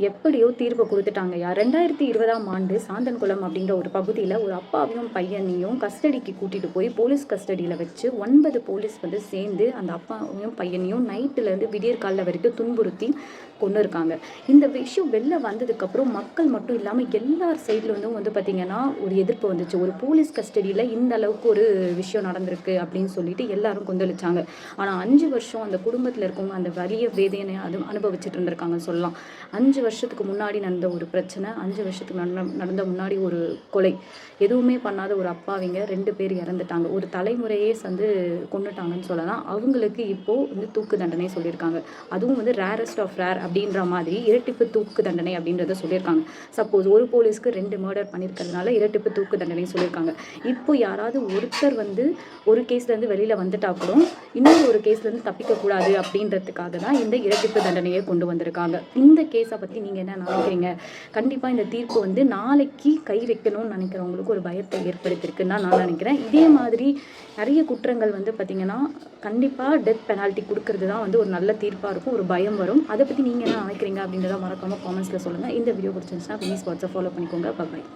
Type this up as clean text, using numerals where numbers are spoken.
எப்படியோ தீர்ப்பு கொடுத்துட்டாங்கய்யா. 2020ஆம் ஆண்டு சாந்தன்குளம் அப்படின்ற ஒரு பகுதியில் ஒரு அப்பாவையும் பையனையும் கஸ்டடிக்கு கூட்டிகிட்டு போய் போலீஸ் கஸ்டடியில் வச்சு 9 போலீஸ் வந்து சேர்ந்து அந்த அப்பாவையும் பையனையும் நைட்டுலேருந்து விடியற் காலைல வரைக்கும் துன்புறுத்தி கொண்டு இருக்காங்க. இந்த விஷயம் வெளில வந்ததுக்கப்புறம் மக்கள் மட்டும் இல்லாமல் எல்லார் சைட்லேருந்தும் வந்து பார்த்திங்கன்னா ஒரு எதிர்ப்பு வந்துச்சு. ஒரு போலீஸ் கஸ்டடியில் இந்த அளவுக்கு ஒரு விஷயம் நடந்திருக்கு அப்படின்னு சொல்லிட்டு எல்லாரும் கொந்தளிச்சாங்க. ஆனால் 5 வருஷம் அந்த குடும்பத்தில் இருக்கவங்க அந்த வலிய வேதனை அனுபவிச்சுட்டு இருந்திருக்காங்கன்னு சொல்லலாம். 5 வருஷத்துக்கு முன்னாடி நடந்த ஒரு பிரச்சனை, 5 வருஷத்துக்கு நடந்த முன்னாடி ஒரு கொலை, எதுவுமே பண்ணாத ஒரு அப்பாவிங்க 2 பேர் இறந்துட்டாங்க. ஒரு தலைமுறையே வந்து கொண்டுட்டாங்கன்னு சொல்லலாம். அவங்களுக்கு இப்போது வந்து தூக்கு தண்டனை சொல்லியிருக்காங்க. அதுவும் வந்து ரேரஸ்ட் ஆஃப் ரேர் அப்படின்ற மாதிரி இரட்டிப்பு தூக்கு தண்டனை அப்படின்றத சொல்லியிருக்காங்க. சப்போஸ் ஒரு போலீஸ்க்கு 2 மர்டர் பண்ணியிருக்கிறதுனால இரட்டிப்பு தூக்கு தண்டனை சொல்லியிருக்காங்க. இப்போ யாராவது ஒருத்தர் வந்து ஒரு கேஸ்லேருந்து வெளியில் வந்துட்டா கூட இன்னொரு ஒரு கேஸ்லேருந்து தப்பிக்கக்கூடாது அப்படின்றதுக்காக தான் இந்த இரட்டிப்பு தண்டனையை கொண்டு வந்திருக்காங்க. இந்த கேஸை பற்றி நீங்கள் என்ன நினைக்கிறீங்க? கண்டிப்பாக இந்த தீர்ப்பு வந்து நாளைக்கு கை வைக்கணும்னு நினைக்கிறவங்களுக்கு ஒரு பயத்தை ஏற்படுத்தியிருக்குன்னு தான் நான் நினைக்கிறேன். இதே மாதிரி நிறைய குற்றங்கள் வந்து பார்த்திங்கன்னா கண்டிப்பாக டெத் பெனால்ட்டி கொடுக்கறது தான் வந்து ஒரு நல்ல தீர்ப்பாக இருக்கும். ஒரு பயம் வரும். அதை பற்றி நீங்கள் என்ன நினைக்கிறீங்க அப்படின்றத மறக்காமல் காமெண்ட்ஸில் சொல்லுங்கள். இந்த வீடியோ பிடிச்சிருந்துச்சுன்னா ப்ளீஸ் வாட்ஸ்அப் ஃபாலோ பண்ணிக்கோங்க. பாய்.